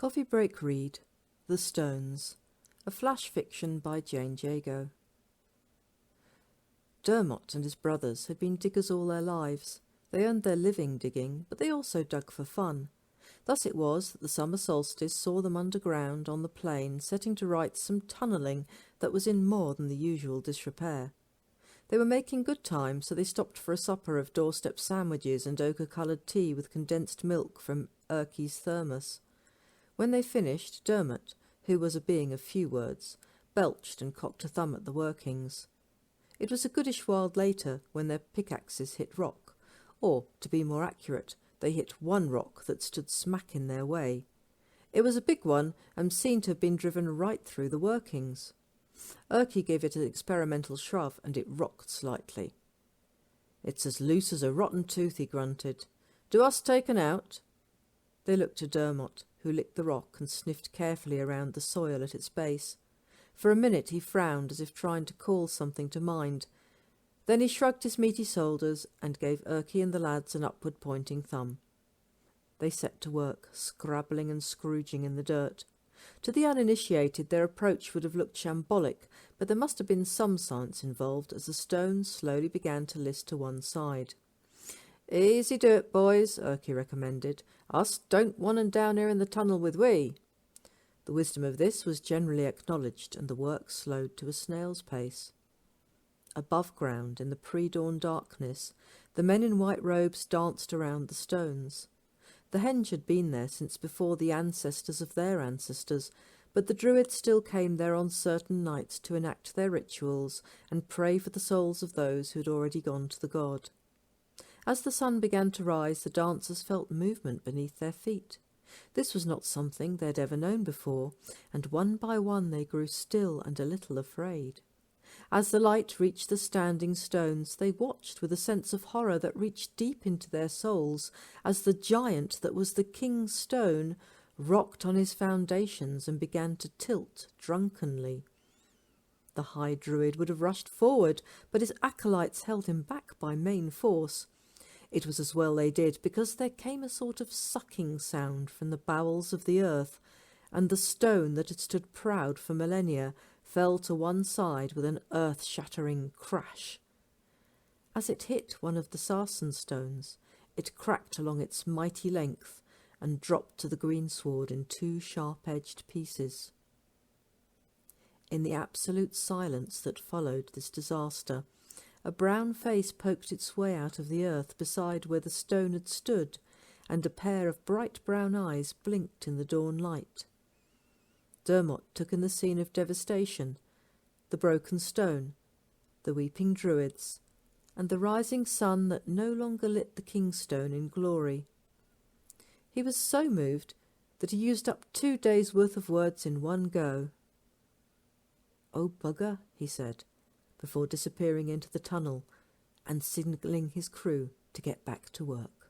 Coffee Break read The Stones, a flash fiction by Jane Jago. Dermot and his brothers had been diggers all their lives. They earned their living digging, but they also dug for fun. Thus it was that the summer solstice saw them underground on the plain, setting to rights some tunnelling that was in more than the usual disrepair. They were making good time, so they stopped for a supper of doorstep sandwiches and ochre-coloured tea with condensed milk from Erky's thermos. When they finished, Dermot, who was a being of few words, belched and cocked a thumb at the workings. It was a goodish while later when their pickaxes hit rock, or, to be more accurate, they hit one rock that stood smack in their way. It was a big one, and seemed to have been driven right through the workings. Erky gave it an experimental shove, and it rocked slightly. "It's as loose as a rotten tooth," he grunted. "Do us taken out?" They looked to Dermot, who licked the rock and sniffed carefully around the soil at its base. For a minute he frowned as if trying to call something to mind. Then he shrugged his meaty shoulders and gave Erky and the lads an upward-pointing thumb. They set to work, scrabbling and scrooging in the dirt. To the uninitiated their approach would have looked shambolic, but there must have been some science involved as the stones slowly began to list to one side. "Easy do it, boys," Erky recommended. "Us don't want 'em down here in the tunnel with we." The wisdom of this was generally acknowledged, and the work slowed to a snail's pace. Above ground, in the pre-dawn darkness, the men in white robes danced around the stones. The henge had been there since before the ancestors of their ancestors, but the druids still came there on certain nights to enact their rituals and pray for the souls of those who had already gone to the god. As the sun began to rise, the dancers felt movement beneath their feet. This was not something they had ever known before, and one by one they grew still and a little afraid. As the light reached the standing stones, they watched with a sense of horror that reached deep into their souls as the giant that was the king's stone rocked on his foundations and began to tilt drunkenly. The high druid would have rushed forward, but his acolytes held him back by main force. It was as well they did, because there came a sort of sucking sound from the bowels of the earth, and the stone that had stood proud for millennia fell to one side with an earth-shattering crash. As it hit one of the sarsen stones, it cracked along its mighty length and dropped to the greensward in two sharp-edged pieces. In the absolute silence that followed this disaster, a brown face poked its way out of the earth beside where the stone had stood, and a pair of bright brown eyes blinked in the dawn light. Dermot took in the scene of devastation, the broken stone, the weeping druids, and the rising sun that no longer lit the kingstone in glory. He was so moved that he used up 2 days' worth of words in one go. "Oh, bugger," he said, before disappearing into the tunnel and signalling his crew to get back to work.